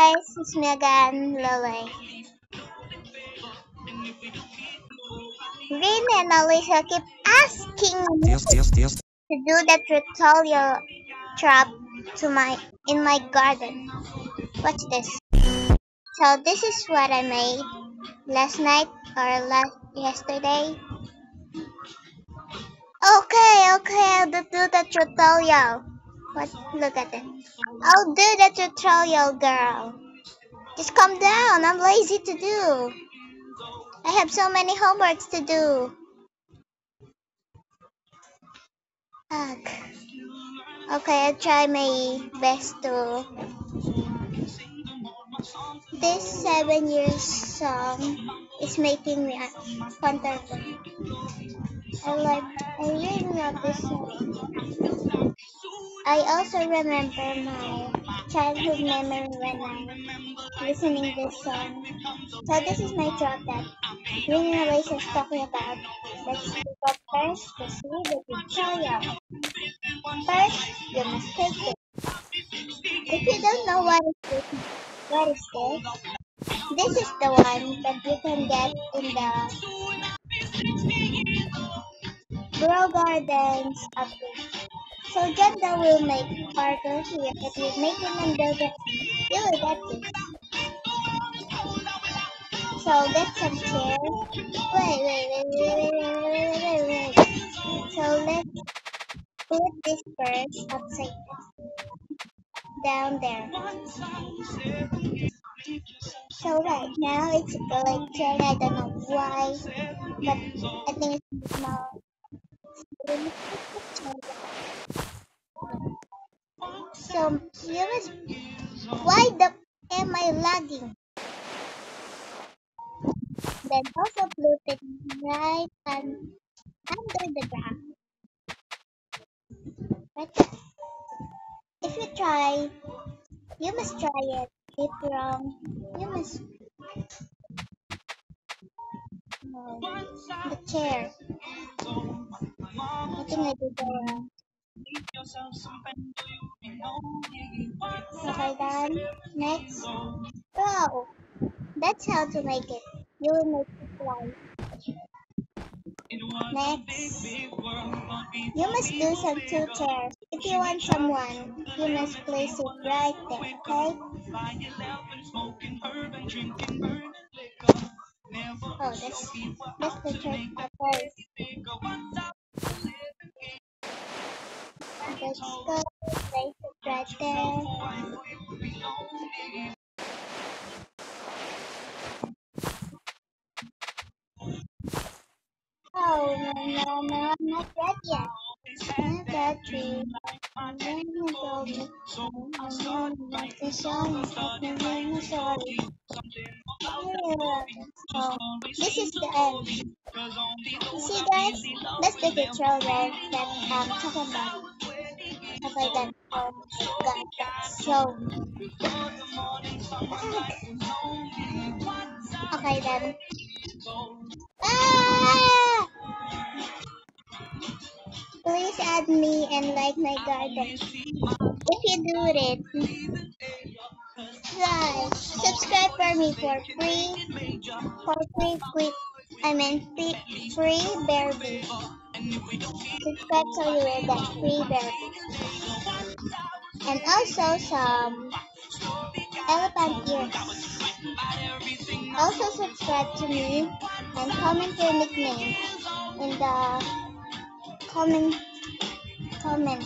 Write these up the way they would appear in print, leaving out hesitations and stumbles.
guys, it's me again, Lily. Rin and Alicia keep asking me to do the tutorial trap in my garden. Watch this. So this is what I made last night or yesterday. Okay, I'll do the tutorial. What? Look at it. I'll do the tutorial, girl. Just calm down. I'm lazy to do. I have so many homeworks to do. Ugh. Okay, I'll try my best to. This 7 years song is making me wonderful. I really love this song. I also remember my childhood memory when I'm listening this song. So this is my job that Rini Alicia is talking about. Let's pick up first to see the tutorial. First, you must take it. If you don't know what is this is the one that you can get in the Grow Gardens update. So Janda will make Parker here. If you make him and build it, you will get this. So get some chairs. Wait. So let's put this first upside down there. So right now it's glitching. I don't know why, but I think it's small. So you must. Why the am I lagging? Then also put it right under the ground. Like that. If you try, you must try it. If wrong, you must the chair. I think I did that wrong. Okay, done. Next. Go. That's how to make it. You will make it twice. Next. You must do some two chairs. If you want someone, you must place it right there, okay? Oh, that's the trick at first. Let's go. Place it right there. Oh, no, I'm not ready yet. My battery. I'm sorry. Oh, this is the end. You see, guys, that's the tutorial that I'm talking about. Okay, then. God, that's so. Okay, then. Ah! Please add me and like my garden. If you do it, guys, subscribe for me for free, free bear beef. Subscribe so you will get free bear beef. And also some elephant ears. Also subscribe to me and comment your nickname in the comment comment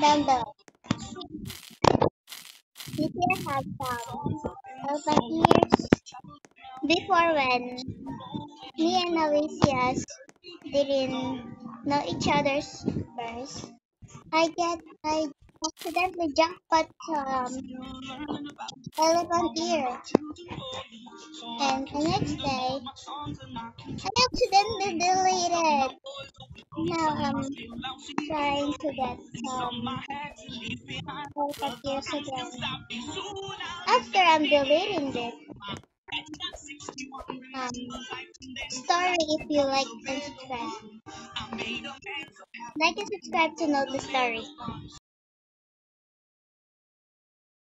down below. This year had some elephant ears. Before when me and Alicia's didn't know each other's first, I accidentally jackpot elephant ear, and the next day I accidentally deleted. Now I'm trying to get elephant ears again. After I'm deleting it, story if you like and subscribe. Like and subscribe to know the story.